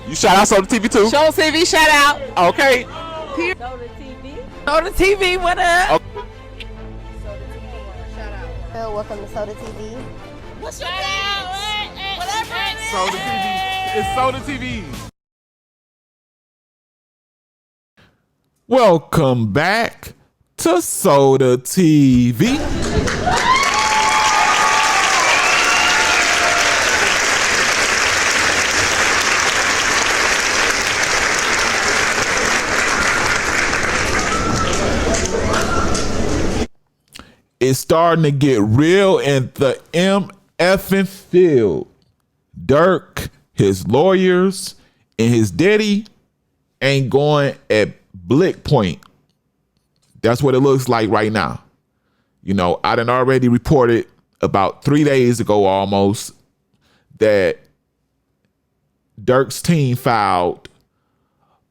You shout out Soda TV too? Show TV shout out. Okay. Soda TV. Soda TV, what up? Okay. Soda TV. Shout out. Welcome to Soda TV. What's your name? Whatever it is. Soda TV. It's Soda TV. Welcome back to Soda TV. It's starting to get real in the MFing field. Durk, his lawyers, and his daddy ain't going at Blick Point. That's what it looks like right now. You know, I done already reported about 3 days ago almost that Durk's team filed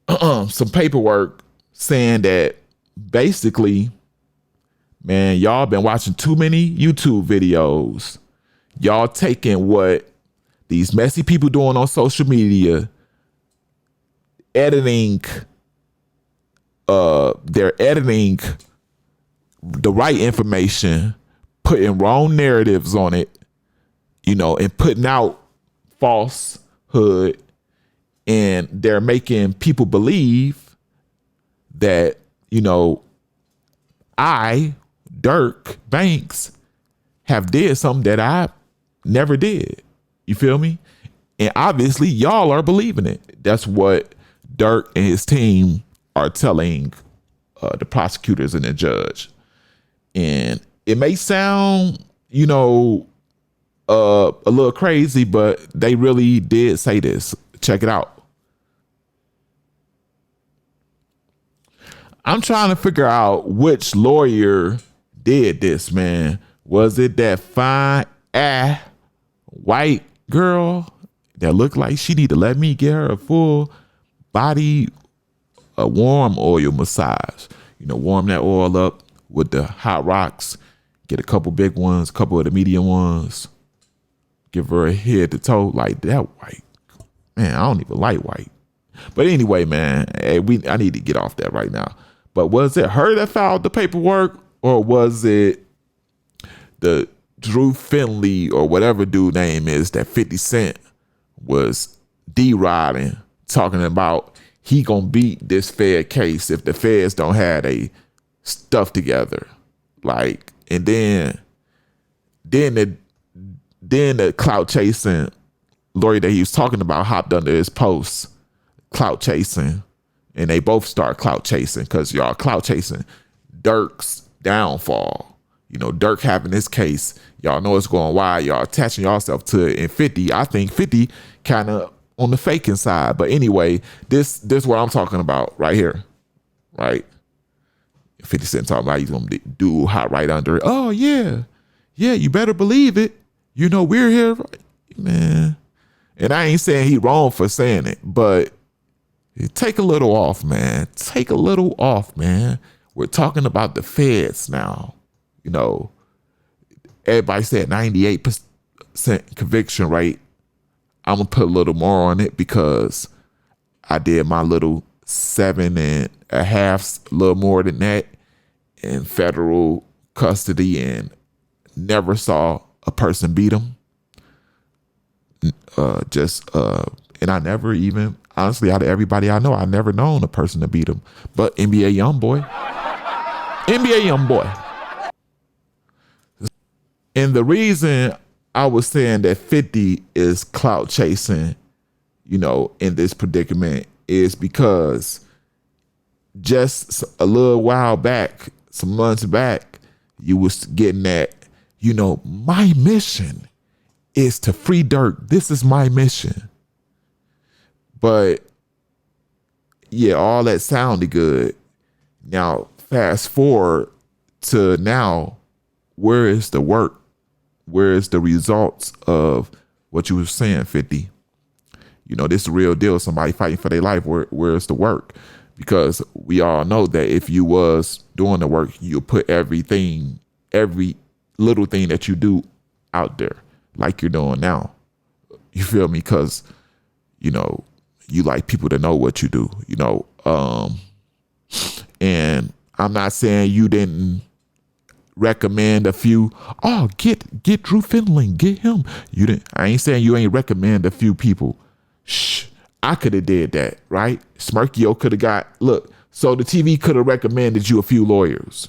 some paperwork saying that basically, man, y'all been watching too many YouTube videos. Y'all taking what these messy people doing on social media, they're editing the right information, putting wrong narratives on it, you know, and putting out falsehood, and they're making people believe that, you know, Durk Banks have did something that I never did. You feel me? And obviously y'all are believing it. That's what Durk and his team are telling the prosecutors and the judge. And it may sound, you know, a little crazy, but they really did say this. Check it out. I'm trying to figure out which lawyer did this, man. Was it that fine white girl that looked like she need to let me get her a full body a warm oil massage? You know, warm that oil up with the hot rocks, get a couple big ones, a couple of the medium ones, give her a head to toe like that white. Man, I don't even like white. But anyway, man, hey, I need to get off that right now. But was it her that filed the paperwork, or was it the Drew Finley or whatever dude name is that 50 Cent was D-riding, talking about he gonna beat this Fed case if the feds don't have they stuff together? Like, and then the clout chasing lawyer that he was talking about hopped under his post, clout chasing. And they both start clout chasing because y'all clout chasing Durk's downfall. You know, Durk having this case, y'all know it's going wild. Y'all attaching yourself to it. And 50, I think 50 kind of on the faking side. But anyway, this what I'm talking about right here, right? 50 Cent talking about he's going to do hot right under it. Oh, yeah. Yeah, you better believe it. You know, we're here. Man. And I ain't saying he wrong for saying it, but take a little off, man. Take a little off, man. We're talking about the feds now. You know, everybody said 98% conviction rate. I'm going to put a little more on it because I did my little 7.5, a little more than that in federal custody and never saw a person beat them. And I never even, honestly, out of everybody I know, I never known a person to beat him. But NBA Youngboy. And the reason I was saying that 50 is clout chasing, you know, in this predicament is because just a little while back, some months back, you was getting that, you know, my mission is to free Durk. This is my mission. But yeah, all that sounded good. Now, fast forward to now, where is the work? Where is the results of what you were saying, 50? You know, this is the real deal. Somebody fighting for their life. Where's the work? Because we all know that if you was doing the work, you'll put everything, every little thing that you do out there like you're doing now. You feel me? Because, you know, you like people to know what you do, you know. And I'm not saying you didn't recommend a few. Oh, get Drew Findling, get him. You didn't. I ain't saying you ain't recommend a few people. Shh, I could have did that, right? Smirkio could have got. Look, so the TV could have recommended you a few lawyers.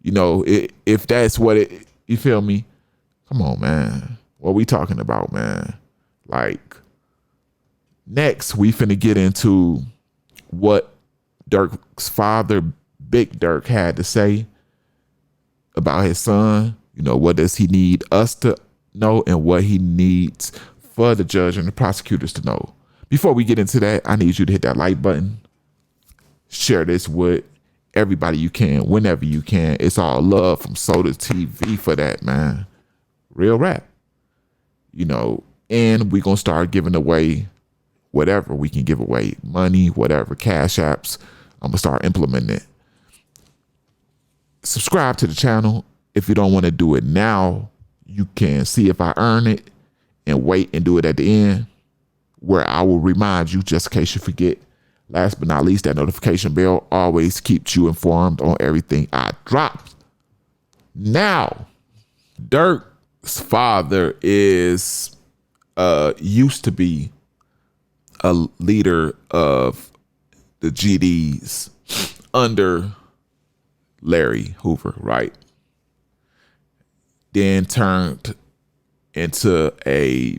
You know, if that's what it. You feel me? Come on, man. What we talking about, man? Like, next we finna get into what Durk's father, Big Durk, had to say about his son. You know, what does he need us to know and what he needs for the judge and the prosecutors to know. Before we get into that, I need you to hit that like button. Share this with everybody you can, whenever you can. It's all love from Soda TV for that, man. Real rap. You know, and we're going to start giving away whatever we can give away. Money, whatever, cash apps. I'm going to start implementing it. Subscribe to the channel. If you don't want to do it now, you can see if I earn it and wait and do it at the end, where I will remind you just in case you forget. Last but not least, that notification bell always keeps you informed on everything I drop. Now, Durk's father is used to be a leader of the GDs under Larry Hoover, right? Then turned into a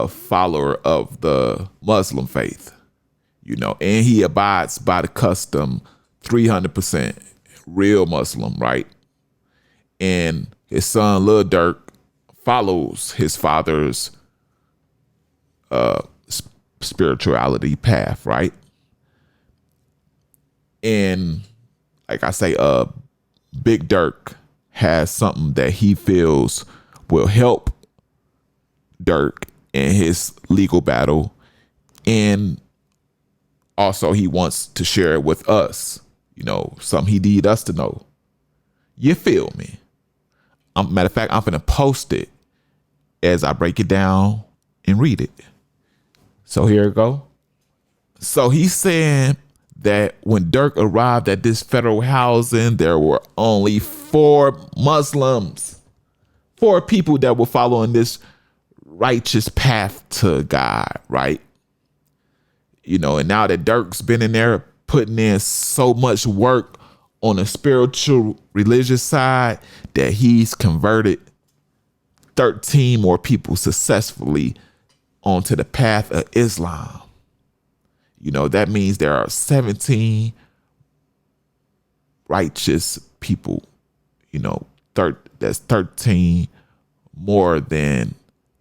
follower of the Muslim faith, you know, and he abides by the custom 300%, real Muslim, right? And his son, Lil Durk, follows his father's spirituality path, right? And like I say, Big Durk has something that he feels will help Durk in his legal battle, and also he wants to share it with us, you know, something he need us to know. You feel me? Matter of fact, I'm gonna post it as I break it down and read it. So here it go. So he's saying that when Durk arrived at this federal housing, there were only 4 Muslims, 4 people that were following this righteous path to God, right? You know, and now that Durk's been in there putting in so much work on the spiritual religious side that he's converted 13 more people successfully onto the path of Islam. You know, that means there are 17 righteous people, you know, that's 13 more than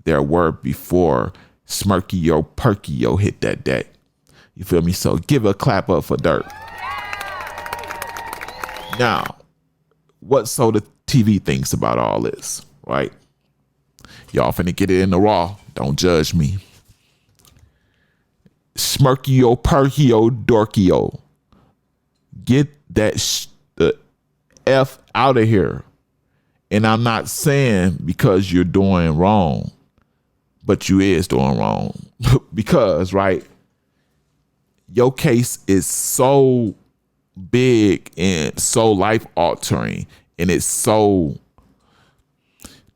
there were before Smirkio Perkio hit that deck. You feel me? So give a clap up for Durk. Now, what Soda TV thinks about all this, right? Y'all finna get it in the raw. Don't judge me. Smirkio Perkio Dorkio. Get that the F out of here. And I'm not saying because you're doing wrong, but you is doing wrong. Because, right, your case is so big and so life altering, and it's so,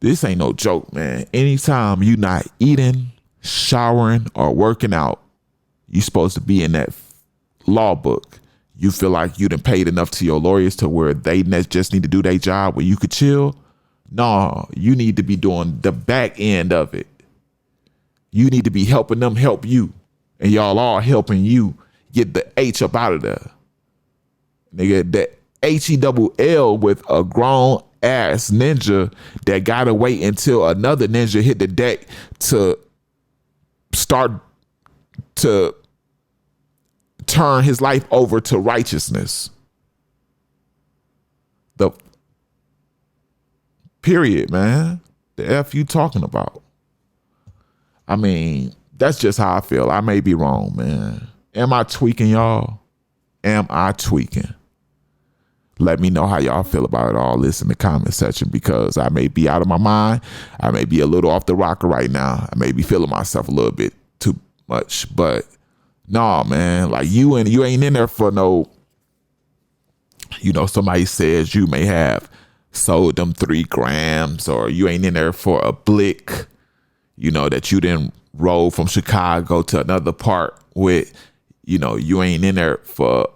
this ain't no joke, man. Anytime you not eating, showering, or working out, you supposed to be in that law book. You feel like you done paid enough to your lawyers to where they just need to do their job where you could chill. No, you need to be doing the back end of it. You need to be helping them help you. And y'all are helping you get the H up out of there. Nigga, the HELL with a grown ass ninja that gotta wait until another ninja hit the deck to start to turn his life over to righteousness. The period, man. The F you talking about? I mean, that's just how I feel. I may be wrong, man. Am I tweaking, y'all? Am I tweaking? Let me know how y'all feel about all this in the comment section, because I may be out of my mind. I may be a little off the rocker right now. I may be feeling myself a little bit too much, but Nah, man. Like you ain't in there for no, somebody says you may have sold them 3 grams, or you ain't in there for a blick, that you didn't roll from Chicago to another part with, you ain't in there for,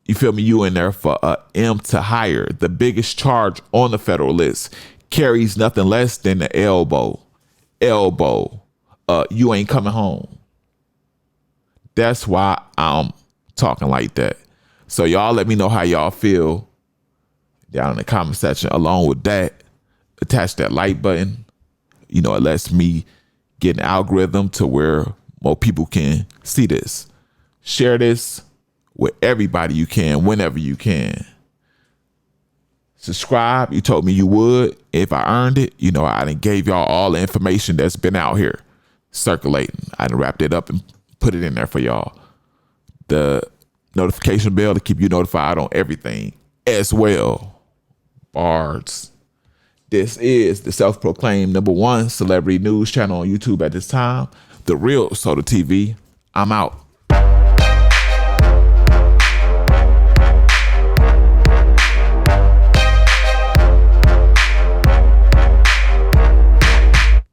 you feel me? You in there for a M to higher. The biggest charge on the federal list carries nothing less than the elbow. You ain't coming home. That's why I'm talking like that. So y'all let me know how y'all feel down in the comment section. Along with that, attach that like button. It lets me get an algorithm to where more people can see this. Share this with everybody you can, whenever you can. Subscribe. You told me you would. If I earned it, I done gave y'all all the information that's been out here circulating. I done wrapped it up and put it in there for y'all. The notification bell to keep you notified on everything as well. Bards. This is the self-proclaimed #1 celebrity news channel on YouTube at this time. The Real Soda TV. I'm out.